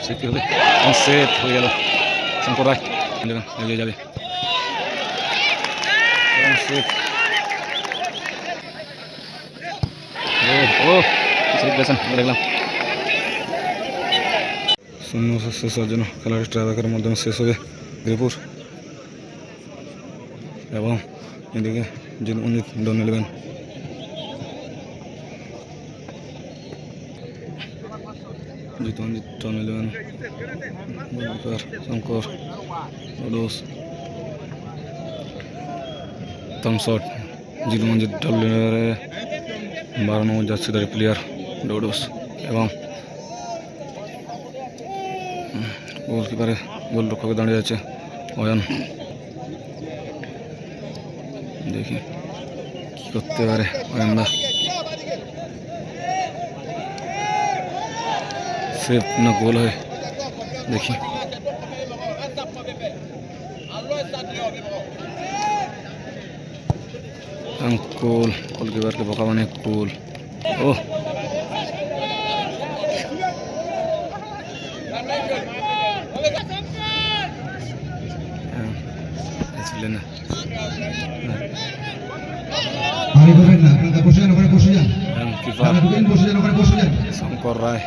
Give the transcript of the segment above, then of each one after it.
Safety হবে, safe হয়ে গেল। শঙ্কর রায় এগিয়ে যাবে, সেফ। ও সেলিব্রেশন দেখলাম। শূন্য শেষ হওয়ার জন্য খেলাটি ট্রাইব্রেকারের মাধ্যমে শেষ হবে ত্রিপুর, এবং এদিকে জিতমঞ্জিত ডন 11 জিতমঞ্জিত ডন 11 গোলকিপার শঙ্কর ডোডোস, থামশট জিতমঞ্জিত ডাবলিউরে 12 নম্বর জার্সিধারী প্লেয়ার ডোডোস, এবং গোলকিপারে গোলরক্ষকে দাঁড়িয়ে আছে অয়ন। দেখি কি করতে পারে অয়নদা, সেফ না গোল হয় দেখি। গোল, গোলকিপারকে বোকা বানিয়ে গোল। ও না শঙ্কর রায়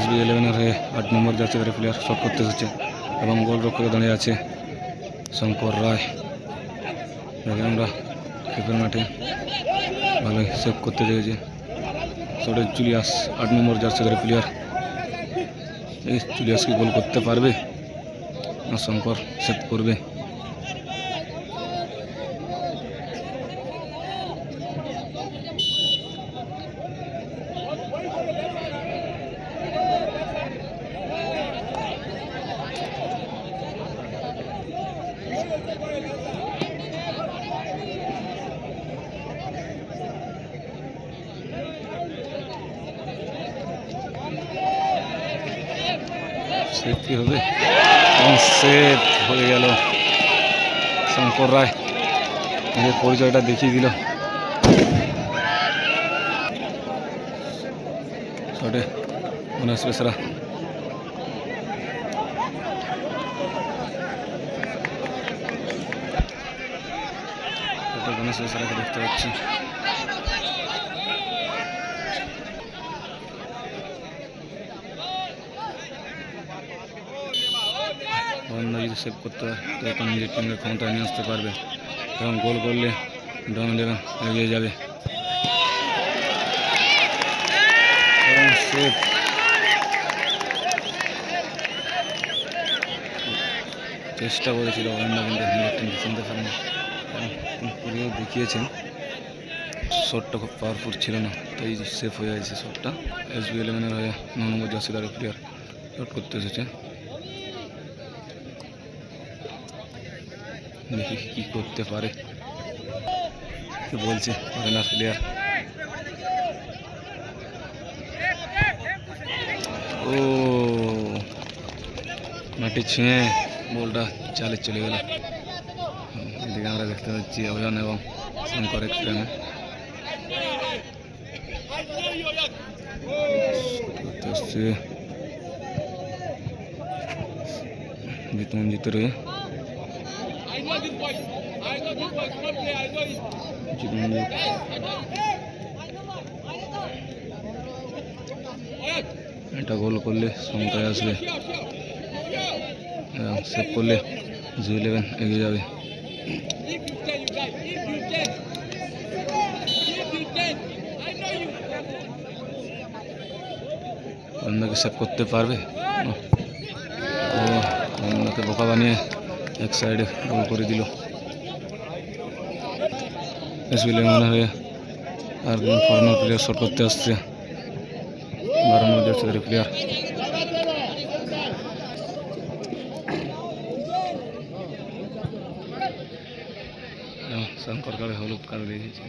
SB11 হয়ে 8 নম্বর জার্সিধারী প্লেয়ার শট করতে এসেছে, এবং গোলরক্ষকে দাঁড়িয়ে আছে শঙ্কর রায়। আমরা ক্রিকেট মাঠে ভালোই সেভ করতে দেখেছি। শটে জুলিয়াস 8 নম্বর জার্সিধারী প্লেয়ার, এই জুলিয়াস কি গোল করতে পারবে না শঙ্কর সেভ করবে? সেফটি হবে, সেফ হয়ে গেল। শঙ্কর রায় নিজের পরিচয়টা দেখিয়ে দিল। শটে মনাস বেসরা, গণেশ বেসরাকে দেখতে পাচ্ছি। যদি সেভ করতে হয় তখন নিজের টিমের ক্ষমতা নিয়ে আসতে পারবে, এবং গোল করলে ডন 11 এগিয়ে যাবে। সেভ, চেষ্টা করেছিল অয়নদা, কিন্তু নিজের টিমকে চিনতে পারেনি। দেখিয়েছেন শটটা খুব পাওয়ারফুল ছিল না, তাই সেভ হয়ে গেছে শটটা। SB11 হয়ে 9 নম্বর জার্সিধারী প্লেয়ার শট করতে এসেছে। দেখি কি করতে পারে, কি বলছে ফরেনার প্লেয়ার। ও মাটি ছুঁয়ে বলটা চালে চলে গেল। এদিকে আমরা দেখতে পাচ্ছি অয়ন এবং শঙ্কর এক ফ্রেমে জিতমঞ্জিত রয়ে এটা গোল করলে সংখ্যায় আসবে, সেভ করলে G11 এগিয়ে যাবে। অন্যকে সেভ করতে পারবে, অন্যকে বোকা বানিয়ে এক সাইডে গোল করে দিল। SB11 হয়ে আর ফরেনার প্লেয়ার শট করতে আসছে, 12 নম্বর জার্সিধারী প্লেয়ার। শঙ্কর কার্ডে হলুদ কার্ড দিয়েছে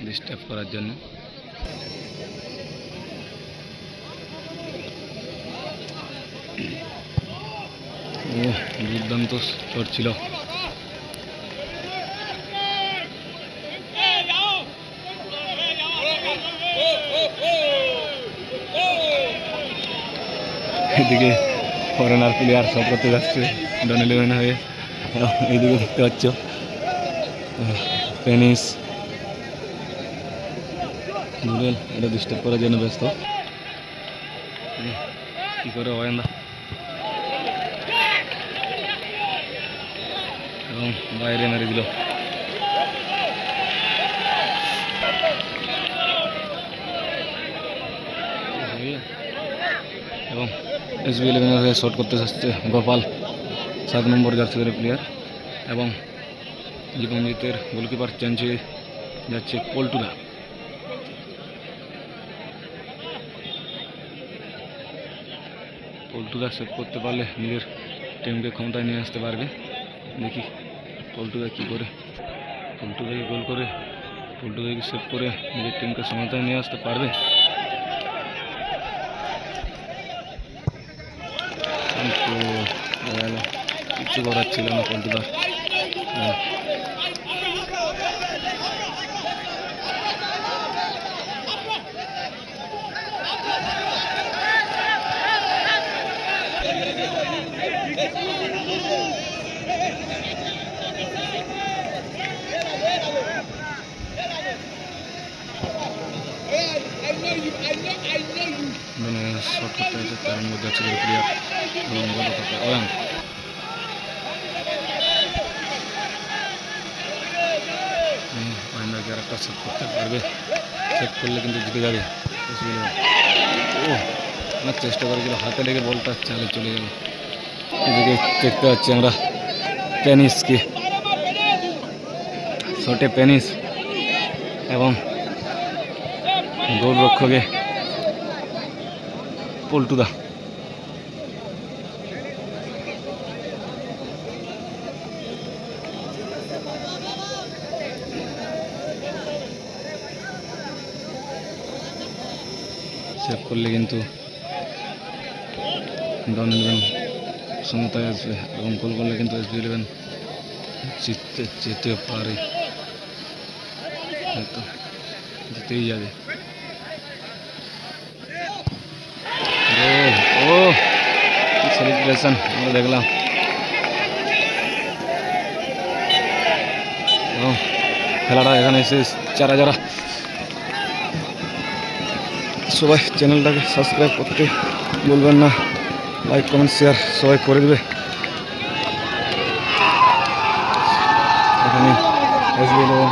ডিস্টার্ব করার জন্য। দুর্দান্ত শট ছিল, এদিকে ফরেনার প্লেয়ার শট করতে যাচ্ছে ডন 11 হয়ে। এইদিকে দেখতে পাচ্ছ পেনিস নুডেল এটা ডিস্টার্ব করার জন্য ব্যস্ত। কি করে ওয়েন্দা এবং বাইরে মেরে দিল। এবং SB 11 হয়ে শট করতে যাচ্ছে গোপাল 7 নম্বর জার্সিদের প্লেয়ার। এবং জীবনজিতের গোলকিপার চেঞ্জ হয়ে যাচ্ছে পল্টুদা। পল্টুদা সেভ করতে পারলে নিজের টিমকে ক্ষমতায় নিয়ে আসতে পারবে। দেখি পল্টুদা কী করে, পল্টুদাকে গোল করে পল্টুদাকে সেভ করে নিজের টিমকে ক্ষমতায় নিয়ে আসতে পারবে। কিন্তু কিচ্ছু করার ছিল না পল্টুদার। মানে শট করতে হয়েছে 13 নম্বর জার্সিদের প্লেয়ার এবং গোলরক্ষক অয়ন। অয়নকে আর একটা সেভ করতে পারবে, সেভ করলে কিন্তু জিতে যাবে। ও অনেক চেষ্টা করেছিল, হাতে লেগে বলটা চালে চলে গেল। এদিকে দেখতে পাচ্ছি আমরা পেনিসকে, শটে পেনিস এবং গোলরক্ষকে পল্টুদা। সেভ করলে কিন্তু ডন 11 সমতায় আসবে এবং গোল করলে কিন্তু SB 11 জিততে পারে, হয়তো জিতেই যাবে। ও সেলিব্রেশন আমরা দেখলাম এবং খেলাটা এখানে শেষ। যারা সবাই চ্যানেলটাকে সাবস্ক্রাইব করতে বলবেন না, লাইক কমেন্ট শেয়ার সবাই করে দেবে। এখানে SB 11